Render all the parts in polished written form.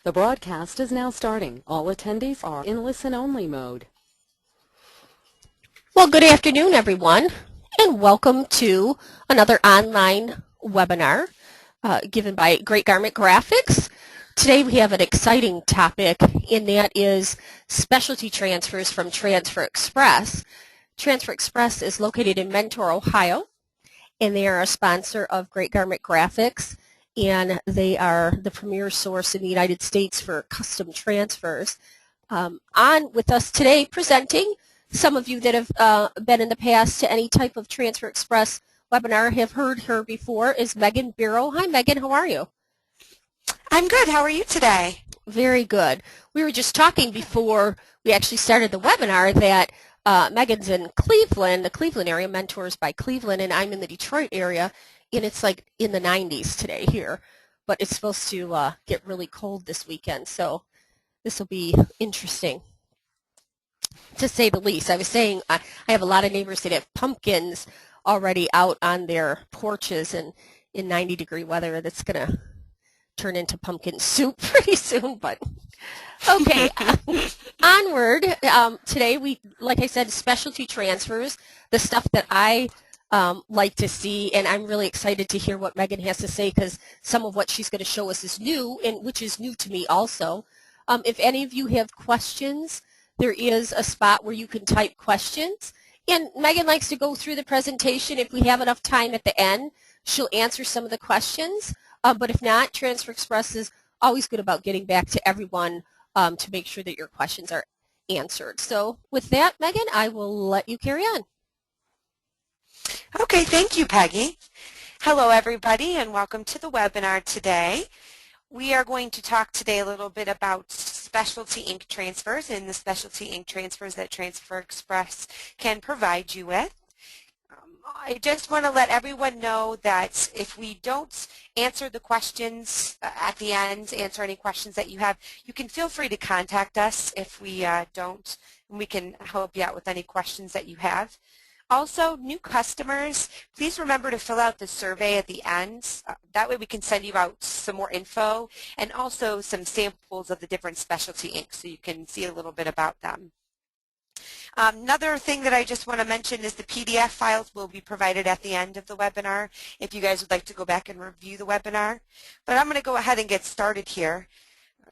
The broadcast is now starting. All attendees are in listen-only mode. Well, good afternoon, everyone, and welcome to another online webinar given by Great Garment Graphics. Today we have an exciting topic, and that is specialty transfers from Transfer Express. Transfer Express is located in Mentor, Ohio, and they are a sponsor of Great Garment Graphics, and they are the premier source in the United States for custom transfers. On with us today presenting, some of you that have been in the past to any type of Transfer Express webinar have heard her before, is Megan Biro. Hi Megan, how are you? I'm good. How are you today? Very good. We were just talking before we actually started the webinar that Megan's in Cleveland, the Cleveland area, Mentors by Cleveland, and I'm in the Detroit area, and it's like in the 90s today here, but it's supposed to get really cold this weekend, so this will be interesting, to say the least. I was saying I have a lot of neighbors that have pumpkins already out on their porches, and in 90-degree weather that's going to turn into pumpkin soup pretty soon, but okay. Onward. Today we, like I said, specialty transfers, the stuff that I like to see, and I'm really excited to hear what Megan has to say because some of what she's going to show us is new, and which is new to me also. If any of you have questions, there is a spot where you can type questions, and Megan likes to go through the presentation. If we have enough time at the end, she'll answer some of the questions, but if not, Transfer Express is always good about getting back to everyone to make sure that your questions are answered. So with that, Megan, I will let you carry on. Okay, thank you, Peggy. Hello, everybody, and welcome to the webinar today. We are going to talk today a little bit about specialty ink transfers and the specialty ink transfers that Transfer Express can provide you with. I just want to let everyone know that if we don't answer the questions at the end, answer any questions that you have, you can feel free to contact us if we don't, and we can help you out with any questions that you have. Also, new customers, please remember to fill out the survey at the end. That way we can send you out some more info and also some samples of the different specialty inks so you can see a little bit about them. Another thing that I just want to mention is the PDF files will be provided at the end of the webinar if you guys would like to go back and review the webinar. But I'm going to go ahead and get started here.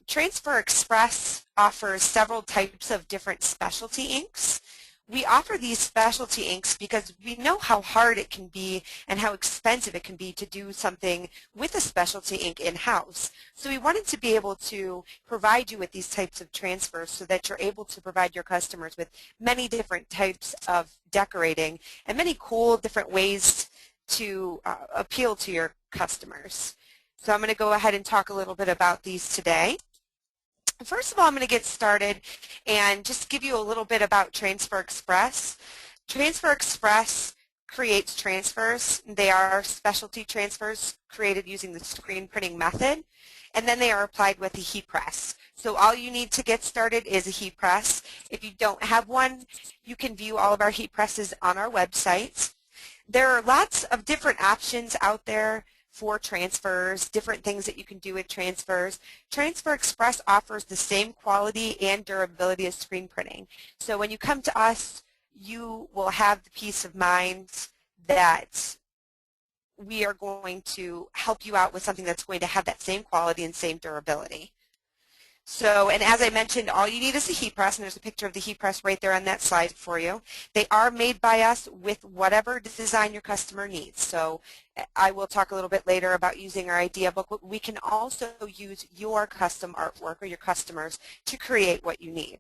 Transfer Express offers several types of different specialty inks. We offer these specialty inks because we know how hard it can be and how expensive it can be to do something with a specialty ink in-house. So we wanted to be able to provide you with these types of transfers so that you're able to provide your customers with many different types of decorating and many cool different ways to appeal to your customers. So I'm going to go ahead and talk a little bit about these today. First of all, I'm going to get started and just give you a little bit about Transfer Express. Transfer Express creates transfers. They are specialty transfers created using the screen printing method, and then they are applied with a heat press. So all you need to get started is a heat press. If you don't have one, you can view all of our heat presses on our website. There are lots of different options out there for transfers, different things that you can do with transfers. Transfer Express offers the same quality and durability as screen printing. So when you come to us, you will have the peace of mind that we are going to help you out with something that's going to have that same quality and same durability. So, and as I mentioned, all you need is a heat press, and there's a picture of the heat press right there on that slide for you. They are made by us with whatever design your customer needs. So I will talk a little bit later about using our idea book, but we can also use your custom artwork or your customers to create what you need.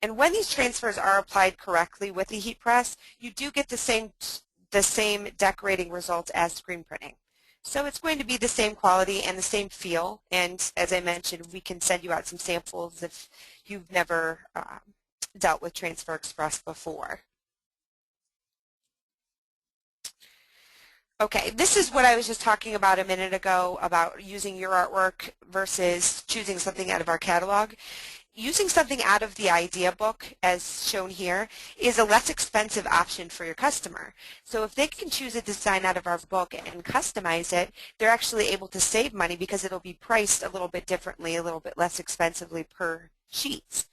And when these transfers are applied correctly with the heat press, you do get the same decorating results as screen printing. So it's going to be the same quality and the same feel, and as I mentioned, we can send you out some samples if you've never dealt with Transfer Express before. Okay, this is what I was just talking about a minute ago about using your artwork versus choosing something out of our catalog. using something out of the idea book, as shown here, is a less expensive option for your customer. So if they can choose a design out of our book and customize it, they're actually able to save money because it'll be priced a little bit differently, a little bit less expensively per sheet.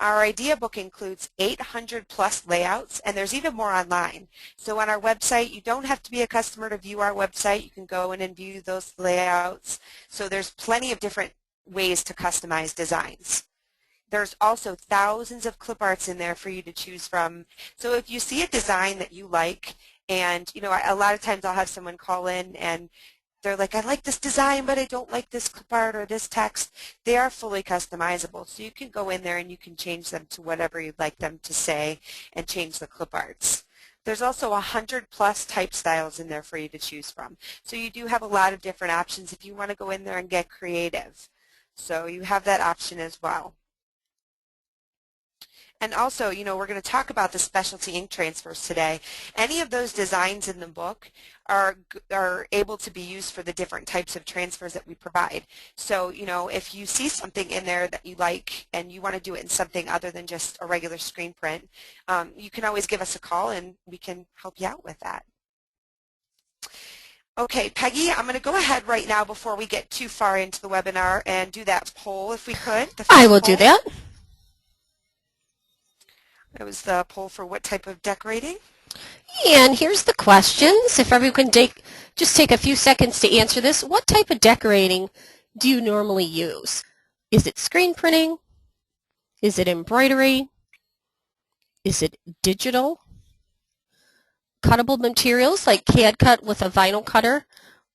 Our idea book includes 800 plus layouts, and there's even more online. So on our website, you don't have to be a customer to view our website. You can go in and view those layouts. So there's plenty of different ways to customize designs. There's also thousands of clip arts in there for you to choose from. So if you see a design that you like, and a lot of times I'll have someone call in and they're like, I like this design, but I don't like this clip art or this text. They are fully customizable, so you can go in there and you can change them to whatever you'd like them to say and change the clip arts. There's also 100 plus type styles in there for you to choose from. So you do have a lot of different options if you want to go in there and get creative. So you have that option as well. And also, we're going to talk about the specialty ink transfers today. Any of those designs in the book are able to be used for the different types of transfers that we provide. So, if you see something in there that you like and you want to do it in something other than just a regular screen print, you can always give us a call and we can help you out with that. Okay, Peggy, I'm going to go ahead right now before we get too far into the webinar and do that poll if we could. I will do that. It was the poll for what type of decorating. And here's the questions. If everyone can just take a few seconds to answer this. What type of decorating do you normally use? Is it screen printing? Is it embroidery? Is it digital? Cuttable materials like CAD cut with a vinyl cutter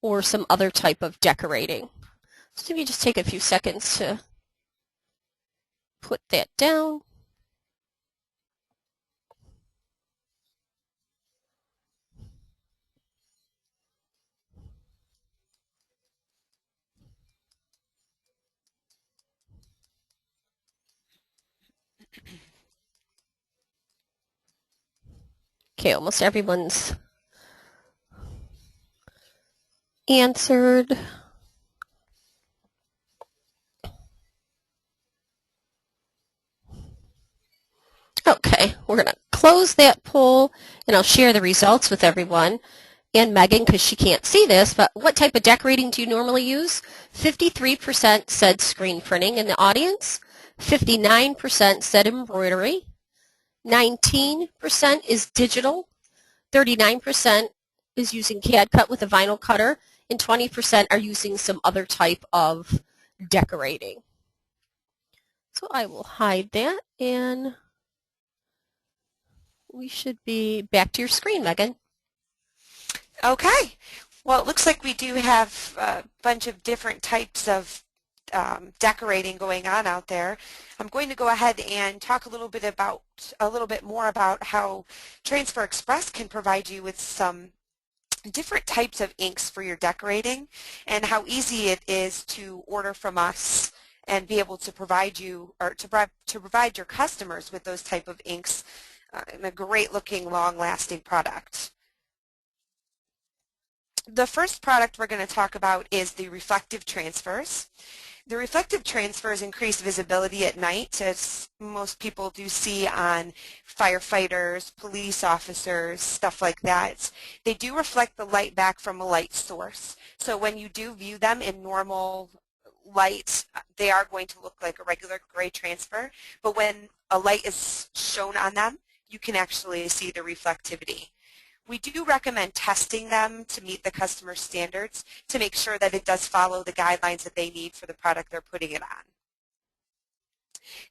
or some other type of decorating? So if you just take a few seconds to put that down. Okay, almost everyone's answered. Okay, we're going to close that poll, and I'll share the results with everyone. And Megan, because she can't see this, but what type of decorating do you normally use? 53% said screen printing in the audience. 59% said embroidery. 19% is digital. 39% is using CAD cut with a vinyl cutter. And 20% are using some other type of decorating. So I will hide that, and we should be back to your screen, Megan. Okay. Well, it looks like we do have a bunch of different types of decorating going on out there. I'm going to go ahead and talk a little bit more about how Transfer Express can provide you with some different types of inks for your decorating and how easy it is to order from us and be able to provide you or to provide your customers with those type of inks in a great looking long-lasting product. The first product we're going to talk about is the reflective transfers. The reflective transfers increase visibility at night, as most people do see on firefighters, police officers, stuff like that. They do reflect the light back from a light source. So when you do view them in normal light, they are going to look like a regular gray transfer. But when a light is shown on them, you can actually see the reflectivity. We do recommend testing them to meet the customer standards to make sure that it does follow the guidelines that they need for the product they're putting it on.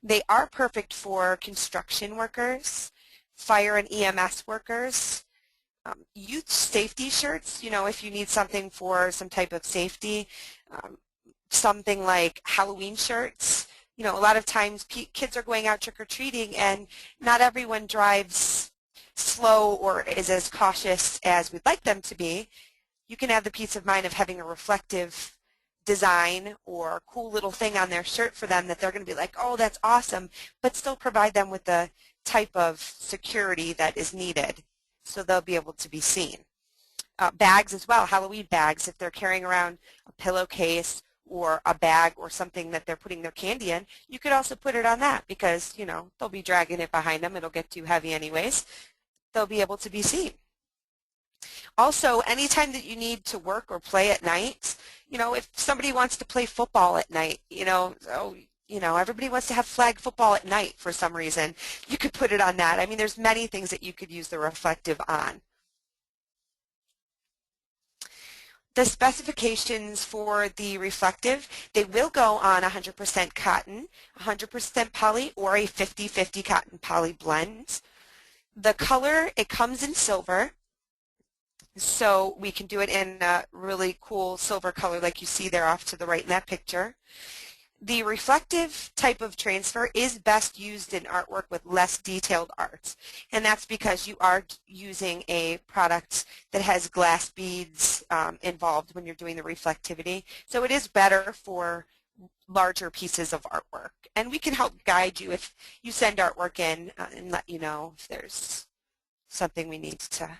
They are perfect for construction workers, fire and EMS workers, youth safety shirts, if you need something for some type of safety, something like Halloween shirts. A lot of times kids are going out trick-or-treating and not everyone drives slow or is as cautious as we'd like them to be. You can have the peace of mind of having a reflective design or cool little thing on their shirt for them that they're going to be like, oh, that's awesome, but still provide them with the type of security that is needed so they'll be able to be seen. Bags as well, Halloween bags, if they're carrying around a pillowcase or a bag or something that they're putting their candy in, you could also put it on that because, they'll be dragging it behind them. It'll get too heavy anyways. They'll be able to be seen. Also, anytime that you need to work or play at night, if somebody wants to play football at night, everybody wants to have flag football at night for some reason, you could put it on that. I mean, there's many things that you could use the reflective on. The specifications for the reflective, they will go on 100% cotton, 100% poly, or a 50-50 cotton poly blend. The color, it comes in silver, so we can do it in a really cool silver color like you see there off to the right in that picture. The reflective type of transfer is best used in artwork with less detailed art, and that's because you are using a product that has glass beads involved when you're doing the reflectivity. So it is better for larger pieces of artwork, and we can help guide you if you send artwork in and let you know if there's something we need to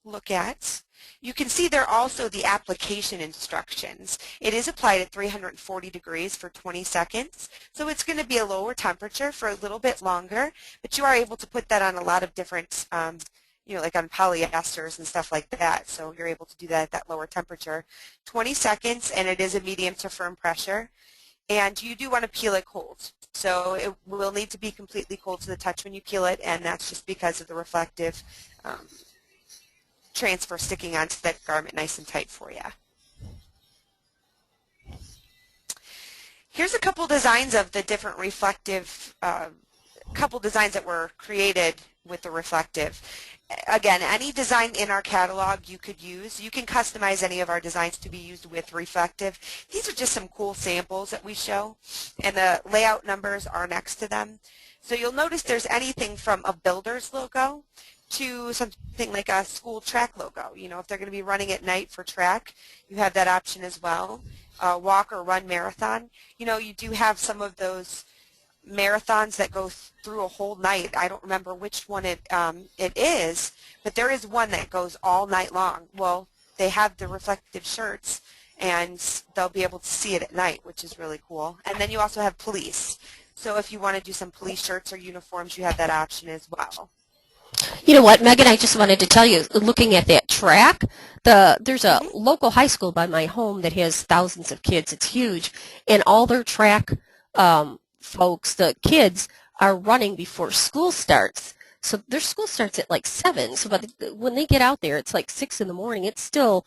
look at. You can see there also the application instructions. It is applied at 340 degrees for 20 seconds, so it's going to be a lower temperature for a little bit longer, but you are able to put that on a lot of different, like on polyesters and stuff like that, so you're able to do that at that lower temperature. 20 seconds, and it is a medium to firm pressure, and you do want to peel it cold. So it will need to be completely cold to the touch when you peel it, and that's just because of the reflective transfer sticking onto that garment nice and tight for you. Here's a couple designs of the different reflective, couple designs that were created with the reflective. Again, any design in our catalog you could use. You can customize any of our designs to be used with reflective. These are just some cool samples that we show, and the layout numbers are next to them. So you'll notice there's anything from a builder's logo to something like a school track logo. If they're going to be running at night for track, you have that option as well. Walk or run marathon. You do have some of those marathons that go through a whole night. I don't remember which one it is, but there is one that goes all night long. Well, they have the reflective shirts, and they'll be able to see it at night, which is really cool. And then you also have police. So if you want to do some police shirts or uniforms, you have that option as well. You know what, Megan, I just wanted to tell you, looking at that track, there's a local high school by my home that has thousands of kids. It's huge, and all their track folks, the kids, are running before school starts. So their school starts at like 7, so when they get out there, it's like 6 in the morning. It's still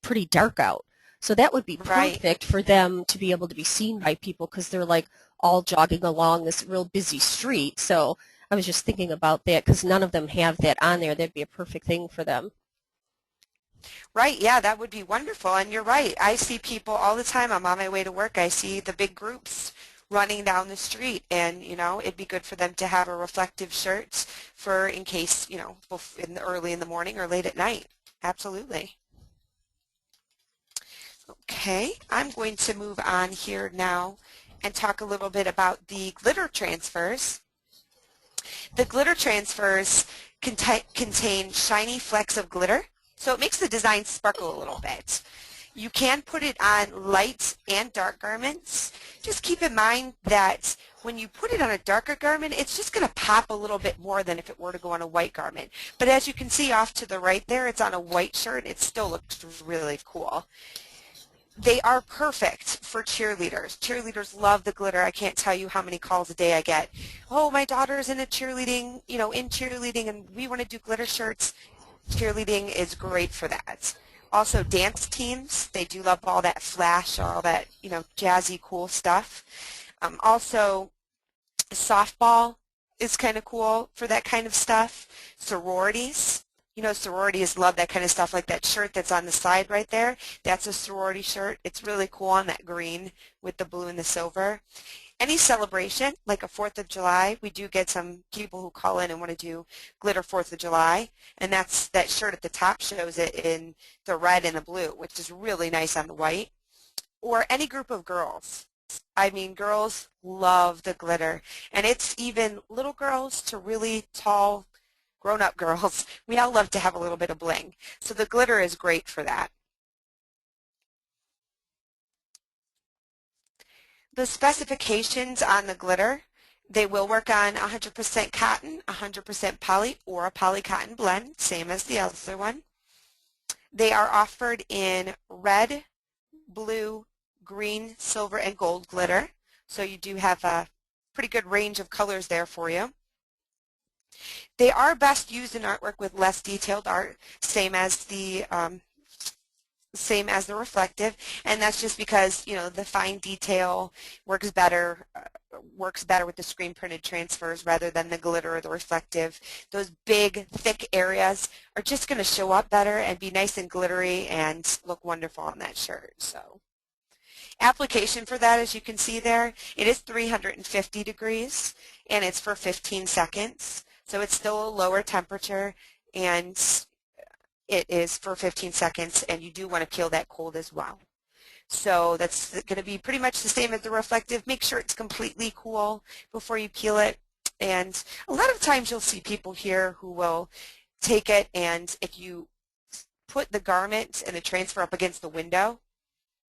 pretty dark out. So that would be perfect for them to be able to be seen by people because they're like all jogging along this real busy street. So I was just thinking about that because none of them have that on there. That'd be a perfect thing for them. Right, yeah, that would be wonderful. And you're right. I see people all the time. I'm on my way to work. I see the big groups running down the street, and it'd be good for them to have a reflective shirt for in case, early in the morning or late at night. Absolutely. Okay, I'm going to move on here now and talk a little bit about the glitter transfers. The glitter transfers contain shiny flecks of glitter, so it makes the design sparkle a little bit. You can put it on light and dark garments. Just keep in mind that when you put it on a darker garment, it's just going to pop a little bit more than if it were to go on a white garment. But as you can see off to the right there, it's on a white shirt. It still looks really cool. They are perfect for cheerleaders. Cheerleaders love the glitter. I can't tell you how many calls a day I get. Oh, my daughter's in cheerleading, and we want to do glitter shirts. Cheerleading is great for that. Also, dance teams, they do love all that flash, all that, jazzy, cool stuff. Also, softball is kind of cool for that kind of stuff. Sororities. Sororities love that kind of stuff, like that shirt that's on the side right there. That's a sorority shirt. It's really cool on that green with the blue and the silver. Any celebration, like a 4th of July, we do get some people who call in and want to do glitter 4th of July, and that shirt at the top shows it in the red and the blue, which is really nice on the white. Or any group of girls. I mean, girls love the glitter, and it's even little girls to really tall grown-up girls. We all love to have a little bit of bling. So the glitter is great for that. The specifications on the glitter, they will work on 100% cotton, 100% poly, or a poly cotton blend, same as the other one. They are offered in red, blue, green, silver, and gold glitter. So you do have a pretty good range of colors there for you. They are best used in artwork with less detailed art, same as the reflective, and that's just because, you know, the fine detail works better with the screen printed transfers rather than the glitter or the reflective. Those big thick areas are just going to show up better and be nice and glittery and look wonderful on that shirt. So application for that, as you can see there, it is 350 degrees and it's for 15 seconds. So it's still a lower temperature, and it is for 15 seconds, and you do want to peel that cold as well. So that's going to be pretty much the same as the reflective. Make sure it's completely cool before you peel it. And a lot of times you'll see people here who will take it, and if you put the garment and the transfer up against the window,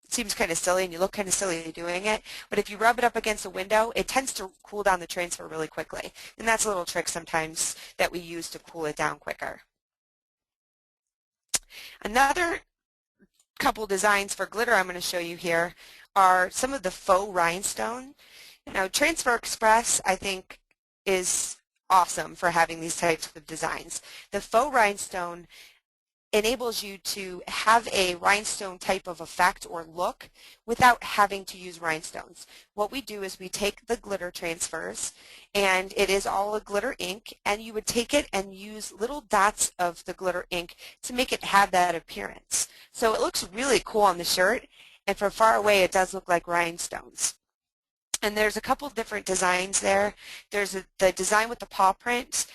it seems kind of silly and you look kind of silly doing it, but if you rub it up against the window, it tends to cool down the transfer really quickly. And that's a little trick sometimes that we use to cool it down quicker. Another couple designs for glitter I'm going to show you here are some of the faux rhinestone. Now, Transfer Express, I think, is awesome for having these types of designs. The faux rhinestone enables you to have a rhinestone type of effect or look without having to use rhinestones. What we do is we take the glitter transfers, and it is all a glitter ink, and you would take it and use little dots of the glitter ink to make it have that appearance. So it looks really cool on the shirt, and from far away it does look like rhinestones. And there's a couple of different designs there. There's the design with the paw print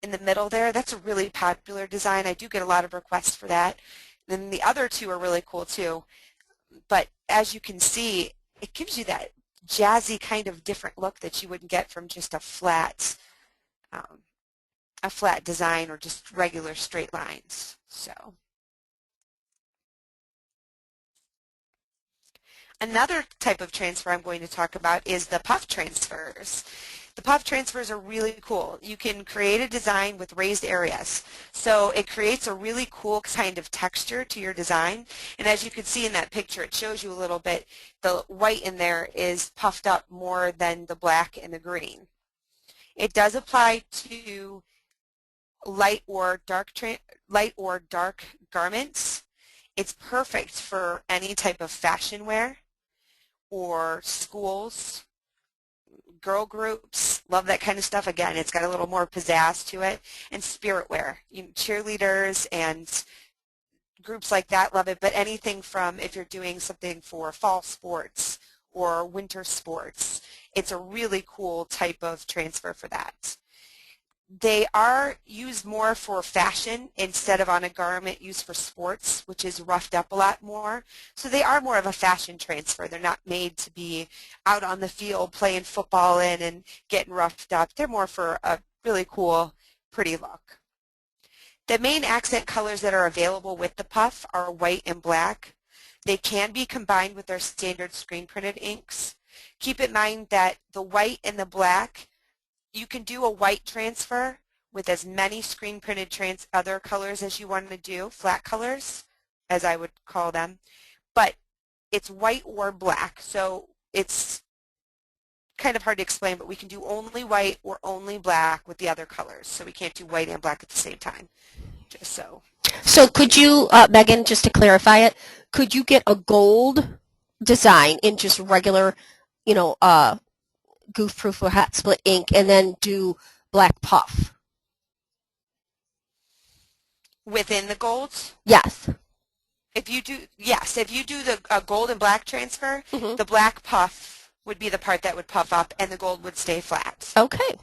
in the middle there. That's a really popular design. I do get a lot of requests for that. Then the other two are really cool too. But as you can see, it gives you that jazzy kind of different look that you wouldn't get from just a flat design or just regular straight lines. So another type of transfer I'm going to talk about is the puff transfers. The puff transfers are really cool. You can create a design with raised areas. So it creates a really cool kind of texture to your design. And as you can see in that picture, it shows you a little bit, the white in there is puffed up more than the black and the green. It does apply to light or dark garments. It's perfect for any type of fashion wear or schools. Girl groups, love that kind of stuff. Again, it's got a little more pizzazz to it. And spirit wear, cheerleaders and groups like that love it, but anything from if you're doing something for fall sports or winter sports, it's a really cool type of transfer for that. They are used more for fashion instead of on a garment used for sports, which is roughed up a lot more. So they are more of a fashion transfer. They're not made to be out on the field playing football in and getting roughed up. They're more for a really cool, pretty look. The main accent colors that are available with the puff are white and black. They can be combined with their standard screen printed inks. Keep in mind that the white and the black, you can do a white transfer with as many screen printed other colors as you want to do, flat colors, as I would call them, but it's white or black, so it's kind of hard to explain, but we can do only white or only black with the other colors, so we can't do white and black at the same time, just so. So could you, Megan, just to clarify it, could you get a gold design in just regular, you know, goof proof or hot split ink and then do black puff? Within the golds? Yes. If you do, yes, if you do the gold and black transfer, Mm-hmm. the black puff would be the part that would puff up and the gold would stay flat. Okay.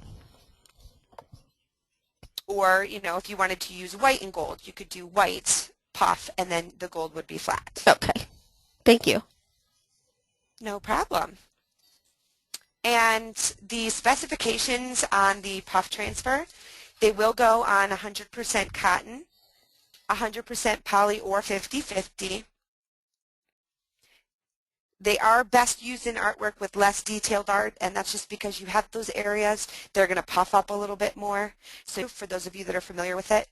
Or, you know, if you wanted to use white and gold, you could do white, puff, and then the gold would be flat. Okay. Thank you. No problem. And the specifications on the puff transfer, they will go on 100% cotton, 100% poly or 50-50. They are best used in artwork with less detailed art, and that's just because you have those areas. They're going to puff up a little bit more. So for those of you that are familiar with it,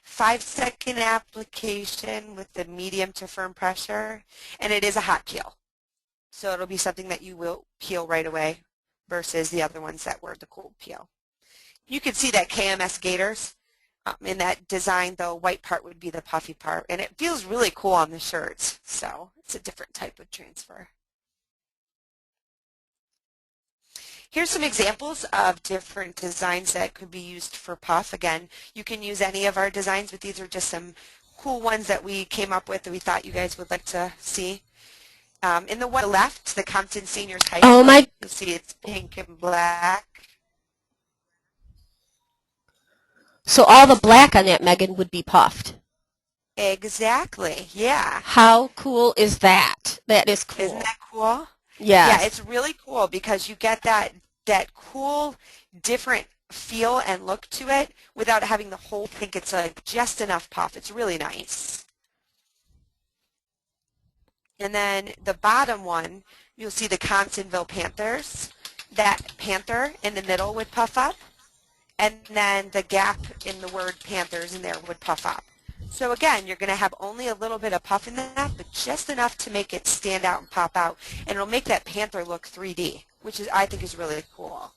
5-second application with the medium to firm pressure, and it is a hot peel. So it'll be something that you will peel right away versus the other ones that were the cold peel. You can see that KMS Gators. In that design, the white part would be the puffy part, and it feels really cool on the shirts, so it's a different type of transfer. Here's some examples of different designs that could be used for puff. Again, you can use any of our designs, but these are just some cool ones that we came up with that we thought you guys would like to see. In the one on the left, the Compton Seniors High School, Oh my! you'll see it's pink and black. So all the black on that, Megan, would be puffed. Exactly, yeah. How cool is that? That is cool. Isn't that cool? Yes. Yeah, it's really cool because you get that cool, different feel and look to it without having the whole pink. It's just enough puff. It's really nice. And then the bottom one, you'll see the Consonville Panthers. That panther in the middle would puff up, and then the gap in the word Panthers in there would puff up. So again, you're going to have only a little bit of puff in that, but just enough to make it stand out and pop out, and it'll make that panther look 3D, which I think is really cool.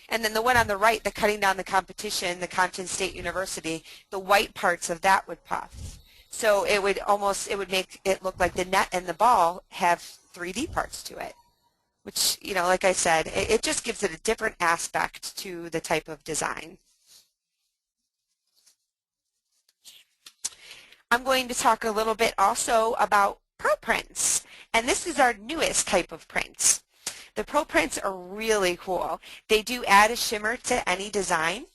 And then the one on the right, the Cutting Down the Competition, the Compton State University, the white parts of that would puff. So it would make it look like the net and the ball have 3D parts to it, which, you know, like I said, it just gives it a different aspect to the type of design. I'm going to talk a little bit also about Pro Prints, and this is our newest type of prints. The Pro Prints are really cool. They do add a shimmer to any design.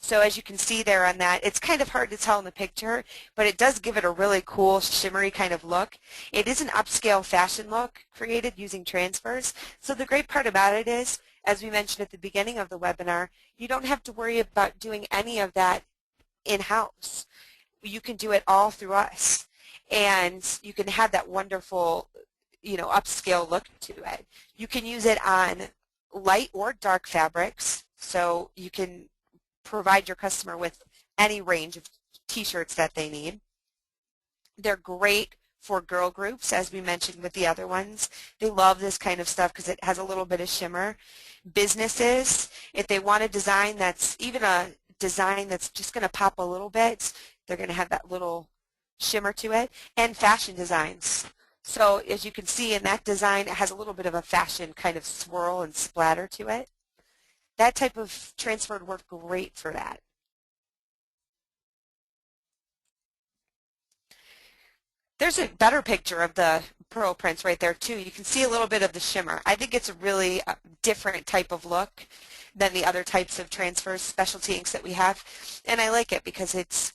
So as you can see there on that, it's kind of hard to tell in the picture, but it does give it a really cool shimmery kind of look. It is an upscale fashion look created using transfers. So the great part about it is, as we mentioned at the beginning of the webinar, you don't have to worry about doing any of that in-house. You can do it all through us, and you can have that wonderful, you know, upscale look to it. You can use it on light or dark fabrics, so you can provide your customer with any range of t-shirts that they need. They're great for girl groups, as we mentioned with the other ones. They love this kind of stuff because it has a little bit of shimmer. Businesses, if they want a design that's even a design that's just going to pop a little bit, they're going to have that little shimmer to it. And fashion designs. So as you can see in that design, it has a little bit of a fashion kind of swirl and splatter to it. That type of transfer would work great for that. There's a better picture of the Pro Prints right there too. You can see a little bit of the shimmer. I think it's a really different type of look than the other types of transfers, specialty inks that we have. And I like it because it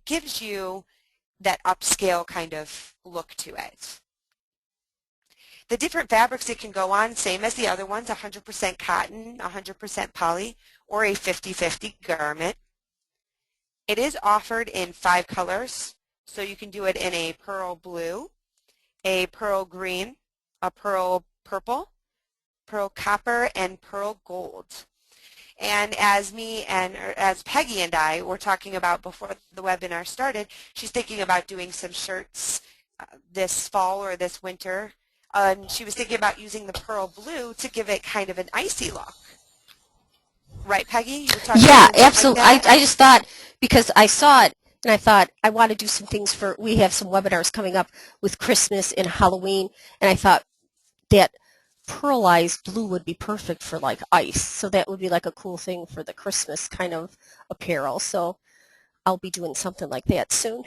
gives you that upscale kind of look to it. The different fabrics it can go on, same as the other ones, 100% cotton, 100% poly, or a 50-50 garment. It is offered in 5 colors, so you can do it in a pearl blue, a pearl green, a pearl purple, pearl copper, and pearl gold. And as Peggy and I were talking about before the webinar started, she's thinking about doing some shirts this fall or this winter. She was thinking about using the pearl blue to give it kind of an icy look. Right, Peggy? You were talking Yeah, about absolutely. like that? I just thought, because I saw it, and I thought, I want to do some things we have some webinars coming up with Christmas and Halloween, and I thought that pearlized blue would be perfect for like ice. So that would be like a cool thing for the Christmas kind of apparel. So I'll be doing something like that soon.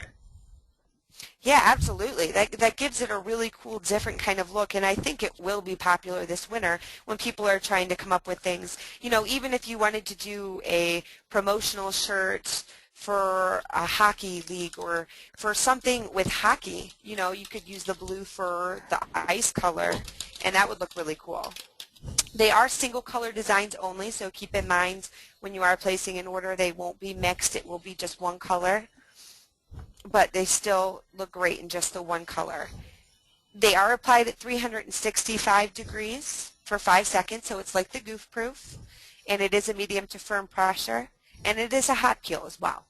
Yeah, absolutely. That gives it a really cool, different kind of look, and I think it will be popular this winter when people are trying to come up with things. You know, even if you wanted to do a promotional shirt for a hockey league or for something with hockey, you know, you could use the blue for the ice color, and that would look really cool. They are single color designs only, so keep in mind when you are placing an order, they won't be mixed. It will be just one color, but they still look great in just the one color. They are applied at 365 degrees for 5 seconds, so it's like the Goof Proof, and it is a medium to firm pressure, and it is a hot peel as well.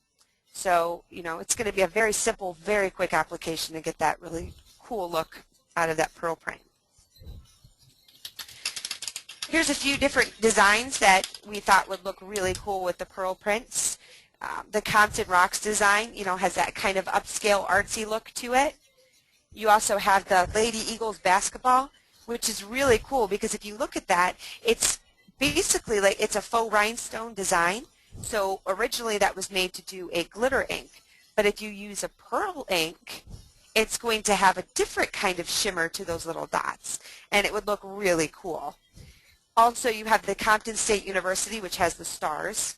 So, you know, it's going to be a very simple, very quick application to get that really cool look out of that pearl print. Here's a few different designs that we thought would look really cool with the pearl prints. The Compton Rocks design, you know, has that kind of upscale artsy look to it. You also have the Lady Eagles basketball, which is really cool because if you look at that, it's basically like it's a faux rhinestone design. So originally that was made to do a glitter ink, but if you use a pearl ink, it's going to have a different kind of shimmer to those little dots, and it would look really cool. Also, you have the Compton State University, which has the stars,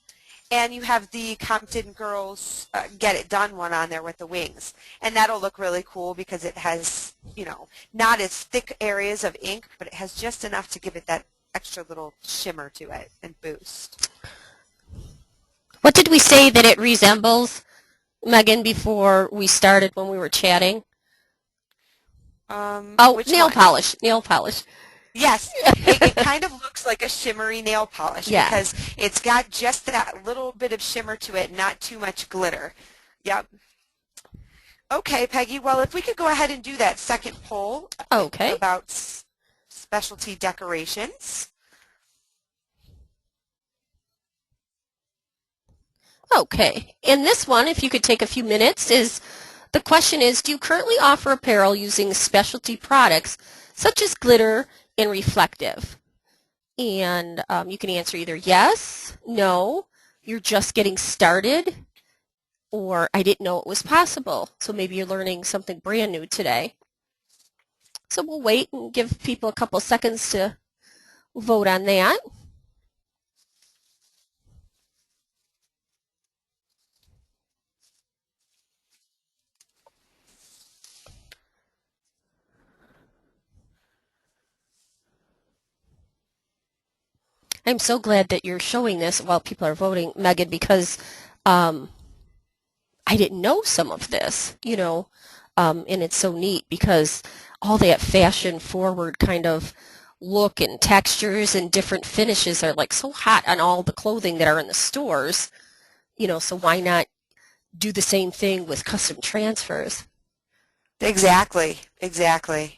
and you have the Compton Girls Get It Done one on there with the wings. And that'll look really cool because it has, you know, not as thick areas of ink, but it has just enough to give it that extra little shimmer to it and boost. What did we say that it resembles, Megan, before we started when we were chatting? Oh, nail polish. Nail polish. Yes, it kind of looks like a shimmery nail polish because it's got just that little bit of shimmer to it, not too much glitter. Yep. Okay, Peggy, well, if we could go ahead and do that second poll about specialty decorations. Okay, in this one, if you could take a few minutes, the question is, do you currently offer apparel using specialty products such as glitter and reflective? And you can answer either yes, no, you're just getting started, or I didn't know it was possible. So maybe you're learning something brand new today. So we'll wait and give people a couple seconds to vote on that. I'm so glad that you're showing this while people are voting, Megan, because I didn't know some of this, you know, and it's so neat because all that fashion-forward kind of look and textures and different finishes are like so hot on all the clothing that are in the stores, you know, so why not do the same thing with custom transfers? Exactly, exactly.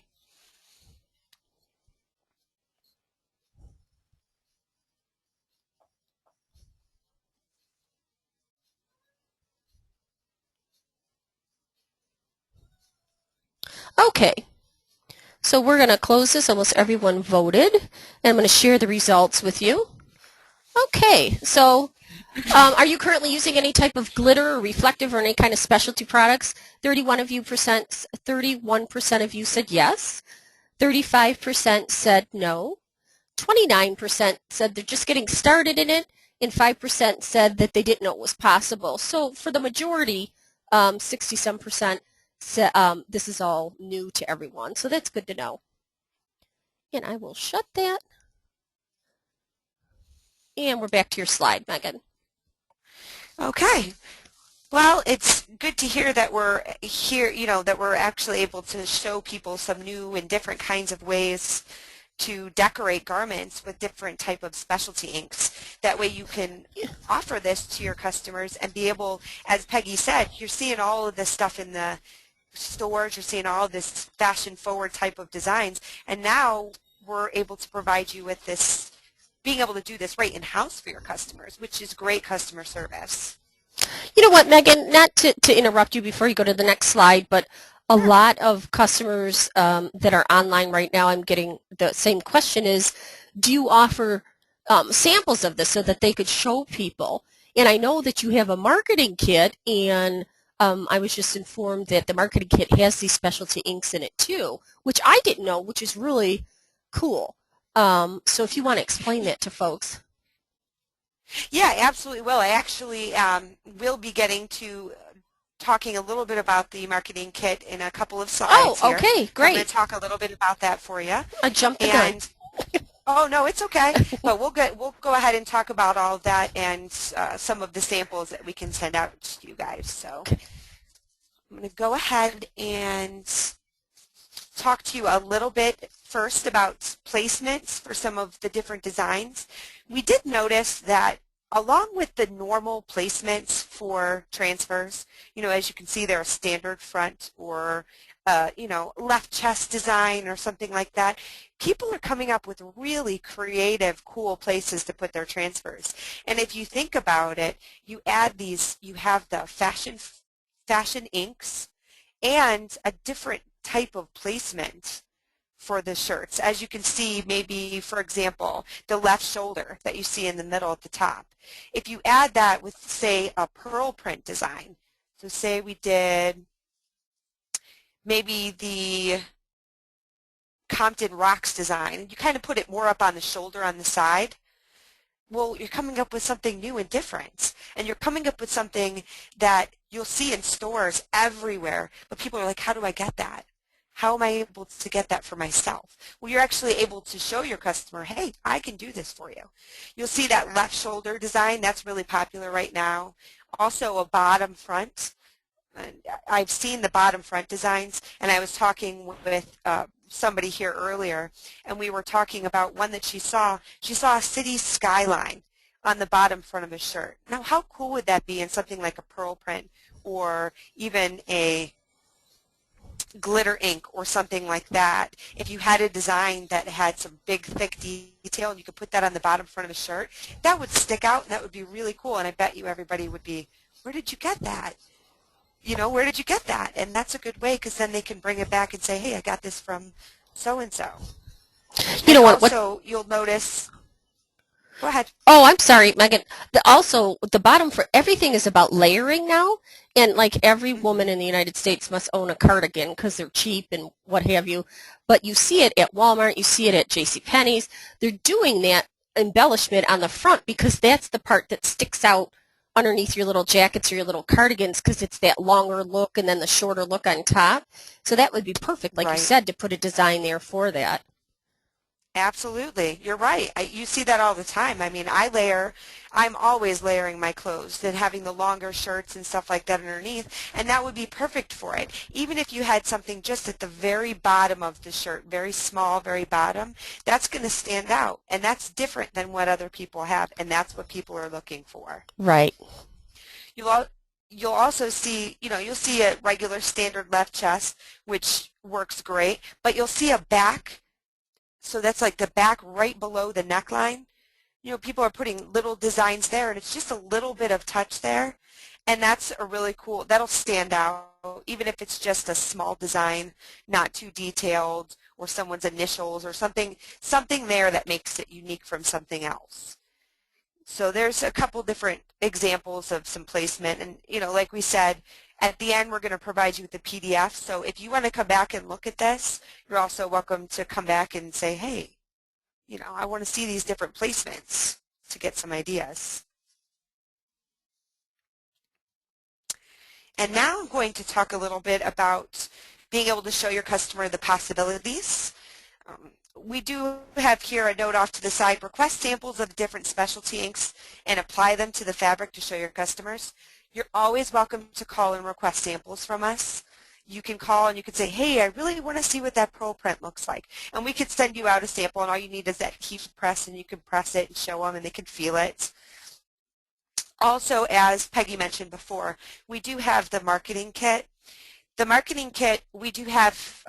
Okay, so we're going to close this. Almost everyone voted, and I'm going to share the results with you. Okay, so are you currently using any type of glitter or reflective or any kind of specialty products? 31% of you said yes. 35% said no. 29% said they're just getting started in it, and 5% said that they didn't know it was possible. So for the majority, 60-some%, this is all new to everyone. So that's good to know. And I will shut that. And we're back to your slide, Megan. Okay. Well, it's good to hear that we're here, you know, that we're actually able to show people some new and different kinds of ways to decorate garments with different type of specialty inks. That way you can offer this to your customers and be able, as Peggy said, you're seeing all of this stuff in the stores, you're seeing all of this fashion forward type of designs, and now we're able to provide you with this, being able to do this right in-house for your customers, which is great customer service. You know what, Megan, not to interrupt you before you go to the next slide, but a lot of customers that are online right now, I'm getting the same question is, do you offer samples of this so that they could show people? And I know that you have a marketing kit, and I was just informed that the marketing kit has these specialty inks in it too, which I didn't know, which is really cool. So if you want to explain that to folks. Yeah, absolutely will. I actually will be getting to talking a little bit about the marketing kit in a couple of slides here. Okay, great. I'm going to talk a little bit about that for you. I jumped the gun. Oh, no, it's okay. But we'll go ahead and talk about all of that and some of the samples that we can send out to you guys. So I'm going to go ahead and talk to you a little bit first about placements for some of the different designs. We did notice that along with the normal placements for transfers, as you can see, they're a standard front or left chest design or something like that. People are coming up with really creative, cool places to put their transfers. And if you think about it, you add these, you have the fashion inks and a different type of placement for the shirts. As you can see, maybe, for example, the left shoulder that you see in the middle at the top. If you add that with, say, a pearl print design, so say we did maybe the Compton Rocks design, you kind of put it more up on the shoulder on the side, well, you're coming up with something new and different. And you're coming up with something that you'll see in stores everywhere, but people are like, how do I get that? How am I able to get that for myself? Well, you're actually able to show your customer, hey, I can do this for you. You'll see that left shoulder design, that's really popular right now. Also a bottom front. I've seen the bottom front designs, and I was talking with somebody here earlier, and we were talking about one that she saw. She saw a city skyline on the bottom front of a shirt. Now, how cool would that be in something like a pearl print or even a glitter ink or something like that? If you had a design that had some big, thick detail and you could put that on the bottom front of a shirt, that would stick out, and that would be really cool, and I bet you everybody would be, where did you get that? Where did you get that? And that's a good way, because then they can bring it back and say, hey, I got this from so-and-so. Also, you'll notice, go ahead. Oh, I'm sorry, Megan. Also, the bottom for everything is about layering now, and like every woman in the United States must own a cardigan because they're cheap and what have you. But you see it at Walmart, you see it at JCPenney's. They're doing that embellishment on the front because that's the part that sticks out underneath your little jackets or your little cardigans, because it's that longer look and then the shorter look on top. So that would be perfect, like you said, to put a design there for that. Absolutely. You're right. You see that all the time. I mean, I'm always layering my clothes and having the longer shirts and stuff like that underneath, and that would be perfect for it. Even if you had something just at the very bottom of the shirt, very small, very bottom, that's going to stand out, and that's different than what other people have, and that's what people are looking for. Right. You'll also see, you'll see a regular standard left chest, which works great, but you'll see a back. So that's like the back right below the neckline. People are putting little designs there, and it's just a little bit of touch there. And that's a really cool, that'll stand out, even if it's just a small design, not too detailed, or someone's initials or something there that makes it unique from something else. So there's a couple different examples of some placement. And, like we said, at the end, we're going to provide you with the PDF. So if you want to come back and look at this, you're also welcome to come back and say, hey, I want to see these different placements to get some ideas. And now I'm going to talk a little bit about being able to show your customer the possibilities. We do have here a note off to the side, request samples of different specialty inks and apply them to the fabric to show your customers. You're always welcome to call and request samples from us. You can call and you can say, hey, I really want to see what that pearl print looks like. And we could send you out a sample, and all you need is that heat press, and you can press it and show them, and they can feel it. Also, as Peggy mentioned before, we do have the marketing kit. The marketing kit, we do have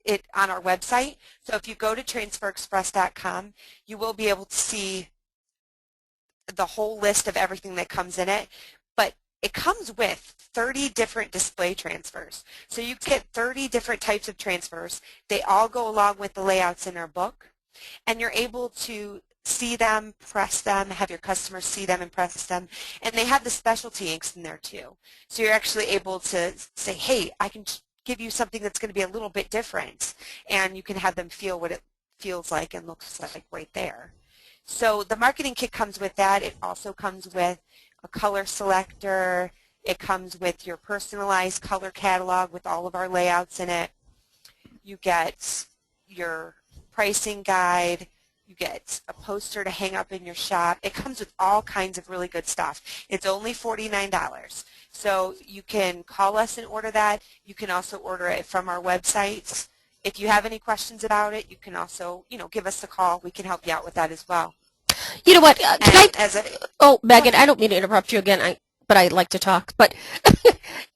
it on our website. So if you go to transferexpress.com, you will be able to see the whole list of everything that comes in it. But it comes with 30 different display transfers. So you get 30 different types of transfers. They all go along with the layouts in our book. And you're able to see them, press them, have your customers see them and press them. And they have the specialty inks in there too. So you're actually able to say, hey, I can give you something that's going to be a little bit different. And you can have them feel what it feels like and looks like right there. So the marketing kit comes with that. It also comes with a color selector. It comes with your personalized color catalog with all of our layouts in it. You get your pricing guide. You get a poster to hang up in your shop. It comes with all kinds of really good stuff. It's only $49. So you can call us and order that. You can also order it from our website. if you have any questions about it, you can also, give us a call. We can help you out with that as well. You know what? Oh, Megan, ahead. I don't mean to interrupt you again. But I like to talk. But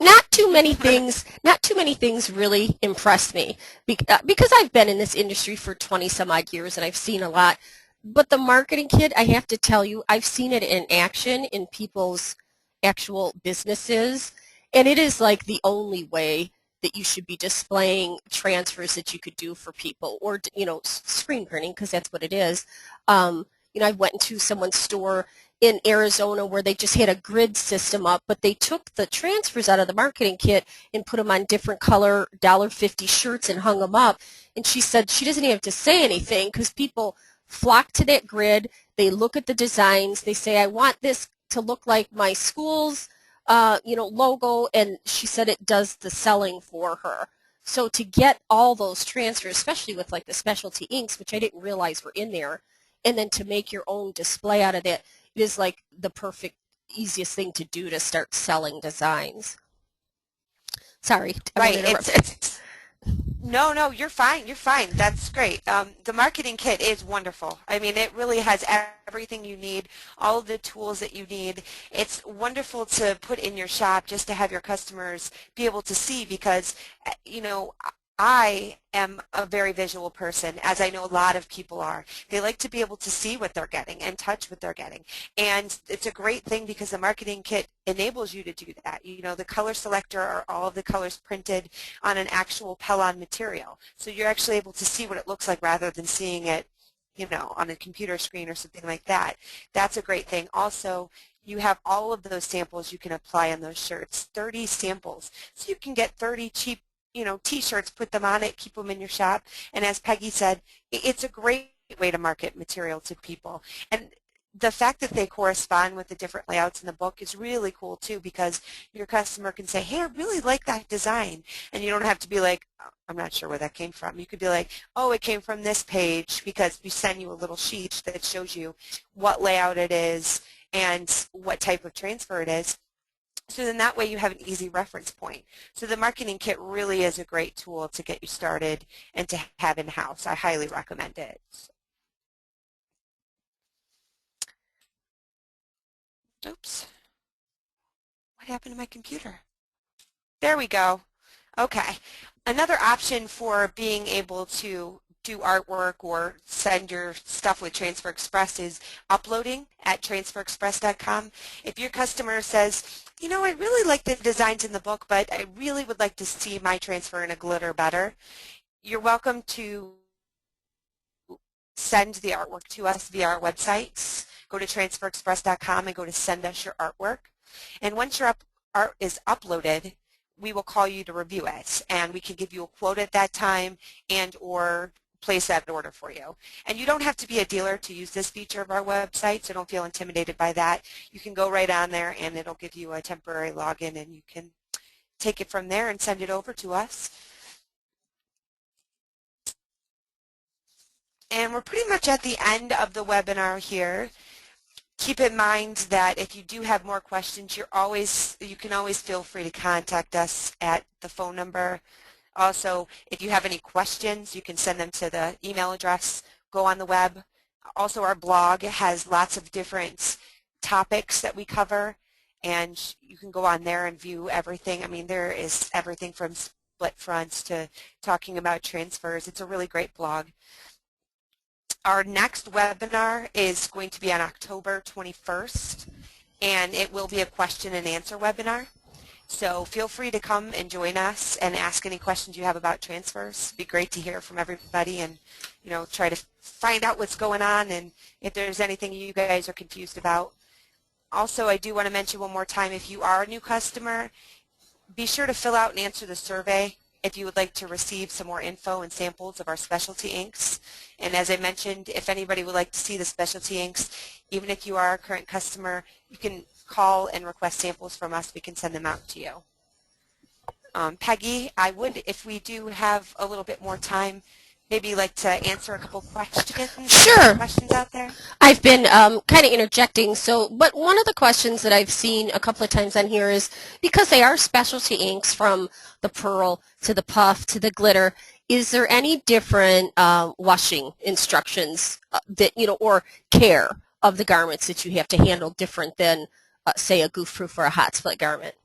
not too many things really impressed me because I've been in this industry for 20 some odd years and I've seen a lot. But the marketing kit, I have to tell you, I've seen it in action in people's actual businesses, and it is like the only way that you should be displaying transfers that you could do for people, or screen printing, because that's what it is. I went into someone's store in Arizona where they just had a grid system up, but they took the transfers out of the marketing kit and put them on different color $1.50 shirts and hung them up. And she said she doesn't even have to say anything because people flock to that grid. They look at the designs. They say, I want this to look like my school's logo, and she said it does the selling for her. So to get all those transfers, especially with like the specialty inks, which I didn't realize were in there, and then to make your own display out of that, it is like the perfect, easiest thing to do to start selling designs. Sorry. Right. No, you're fine. You're fine. That's great. The marketing kit is wonderful. I mean, it really has everything you need, all of the tools that you need. It's wonderful to put in your shop just to have your customers be able to see because, I am a very visual person, as I know a lot of people are. They like to be able to see what they're getting and touch what they're getting. And it's a great thing because the marketing kit enables you to do that. The color selector are all of the colors printed on an actual Pellon material. So you're actually able to see what it looks like rather than seeing it, on a computer screen or something like that. That's a great thing. Also, you have all of those samples you can apply on those shirts, 30 samples. So you can get 30 cheap T-shirts, put them on it, keep them in your shop. And as Peggy said, it's a great way to market material to people. And the fact that they correspond with the different layouts in the book is really cool too because your customer can say, hey, I really like that design. And you don't have to be like, oh, I'm not sure where that came from. You could be like, oh, it came from this page because we send you a little sheet that shows you what layout it is and what type of transfer it is. So then that way you have an easy reference point. So the marketing kit really is a great tool to get you started and to have in-house. I highly recommend it. Oops. What happened to my computer? There we go. Okay. Another option for being able to do artwork or send your stuff with Transfer Express is uploading at transferexpress.com. If your customer says, I really like the designs in the book, but I really would like to see my transfer in a glitter better, you're welcome to send the artwork to us via our website. Go to transferexpress.com and go to send us your artwork. And once your art is uploaded, we will call you to review it, and we can give you a quote at that time and or place that order for you. And you don't have to be a dealer to use this feature of our website, so don't feel intimidated by that. You can go right on there and it'll give you a temporary login and you can take it from there and send it over to us. And we're pretty much at the end of the webinar here. Keep in mind that if you do have more questions, you can always feel free to contact us at the phone number. Also, if you have any questions, you can send them to the email address, go on the web. Also, our blog has lots of different topics that we cover, and you can go on there and view everything. I mean, there is everything from split fronts to talking about transfers. It's a really great blog. Our next webinar is going to be on October 21st, and it will be a question and answer webinar. So feel free to come and join us and ask any questions you have about transfers. It'd be great to hear from everybody and, try to find out what's going on and if there's anything you guys are confused about. Also, I do want to mention one more time, if you are a new customer, be sure to fill out and answer the survey if you would like to receive some more info and samples of our specialty inks. And as I mentioned, if anybody would like to see the specialty inks, even if you are a current customer, you can call and request samples from us. We can send them out to you. Peggy, I would, if we do have a little bit more time, maybe like to answer a couple questions. Sure. Questions out there? I've been kind of interjecting. But one of the questions that I've seen a couple of times on here is, because they are specialty inks from the pearl to the puff to the glitter, is there any different washing instructions that, or care of the garments that you have to handle different than, say, a goof-proof or a hot split garment?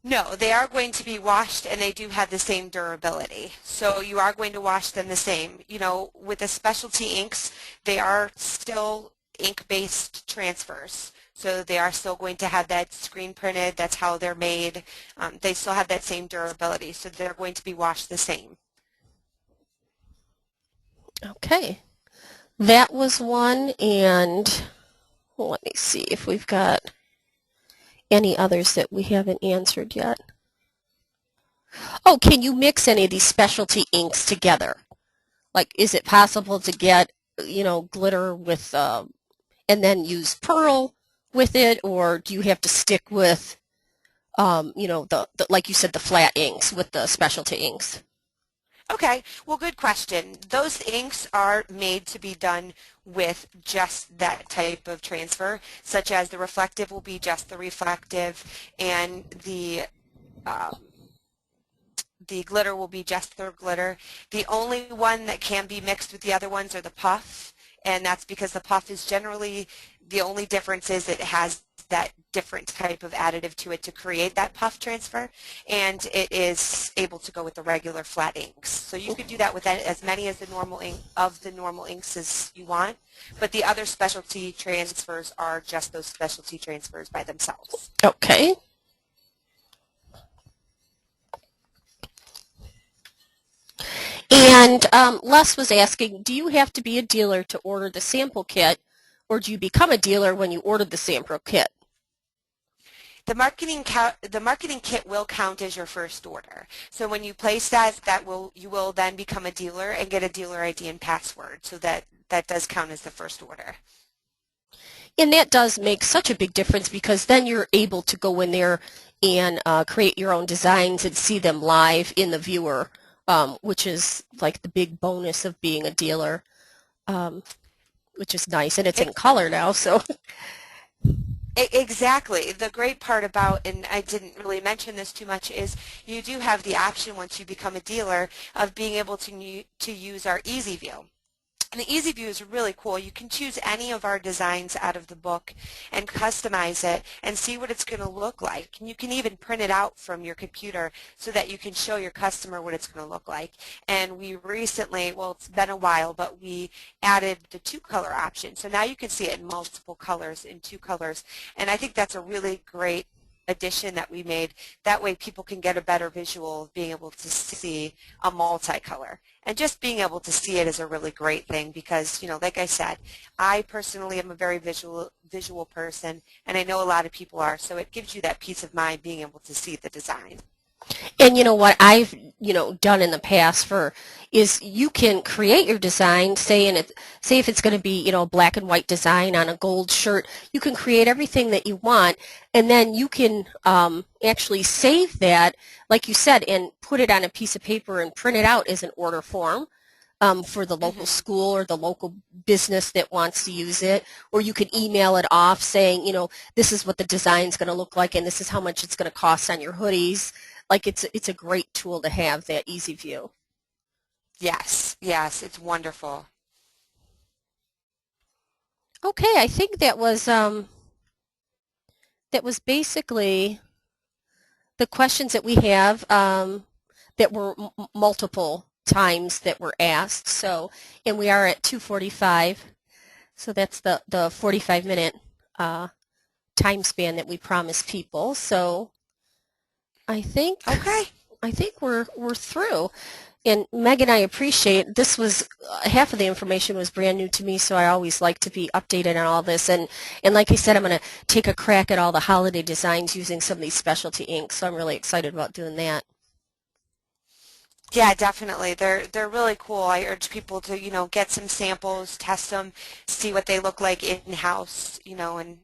No, they are going to be washed and they do have the same durability. So you are going to wash them the same. With the specialty inks, they are still ink-based transfers. So they are still going to have that screen printed. That's how they're made. They still have that same durability. So they're going to be washed the same. Okay. That was one, and let me see if we've got any others that we haven't answered yet. Oh, can you mix any of these specialty inks together? Like, is it possible to get, glitter with, and then use pearl with it, or do you have to stick with, the like you said, the flat inks with the specialty inks? Okay, well, good question. Those inks are made to be done with just that type of transfer, such as the reflective will be just the reflective, and the glitter will be just the glitter. The only one that can be mixed with the other ones are the puff, and that's because the puff is generally, the only difference is it has that different type of additive to it to create that puff transfer, and it is able to go with the regular flat inks. So you could do that with as many as the normal inks as you want, but the other specialty transfers are just those specialty transfers by themselves. Okay. And Les was asking, do you have to be a dealer to order the sample kit, or do you become a dealer when you order the sample kit? The marketing kit will count as your first order. So when you place that, you will then become a dealer and get a dealer ID and password. So that does count as the first order. And that does make such a big difference, because then you're able to go in there and create your own designs and see them live in the viewer, which is like the big bonus of being a dealer, which is nice. And it's in color now, so. Exactly. The great part about, and I didn't really mention this too much, is you do have the option once you become a dealer of being able to use our Easy View. And the Easy View is really cool. You can choose any of our designs out of the book and customize it and see what it's going to look like. And you can even print it out from your computer so that you can show your customer what it's going to look like. And we recently, well, it's been a while, but we added the 2-color option. So now you can see it in multiple colors, in 2 colors. And I think that's a really great addition that we made. That way people can get a better visual of being able to see a multicolor. And just being able to see it is a really great thing because, like I said, I personally am a very visual person, and I know a lot of people are, so it gives you that peace of mind being able to see the design. And what I've done in the past is you can create your design, say if it's going to be a black and white design on a gold shirt, you can create everything that you want, and then you can actually save that, like you said, and put it on a piece of paper and print it out as an order form for the local school or the local business that wants to use it, or you can email it off saying, this is what the design's going to look like and this is how much it's going to cost on your hoodies. Like it's a great tool to have, that Easy View. Yes, it's wonderful. Okay, I think that was basically the questions that we have that were multiple times that were asked. So, and we are at 2:45, so that's the 45-minute time span that we promise people. So. I think we're through. And Megan, I appreciate this was half of the information was brand new to me, so I always like to be updated on all this. And like I said, I'm going to take a crack at all the holiday designs using some of these specialty inks. So I'm really excited about doing that. Yeah, definitely. They're really cool. I urge people to get some samples, test them, see what they look like in-house, and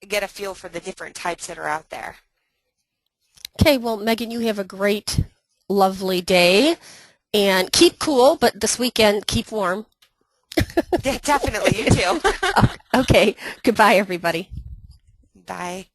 get a feel for the different types that are out there. Okay, well, Megan, you have a great, lovely day, and keep cool, but this weekend, keep warm. Yeah, definitely, you too. Okay, goodbye, everybody. Bye.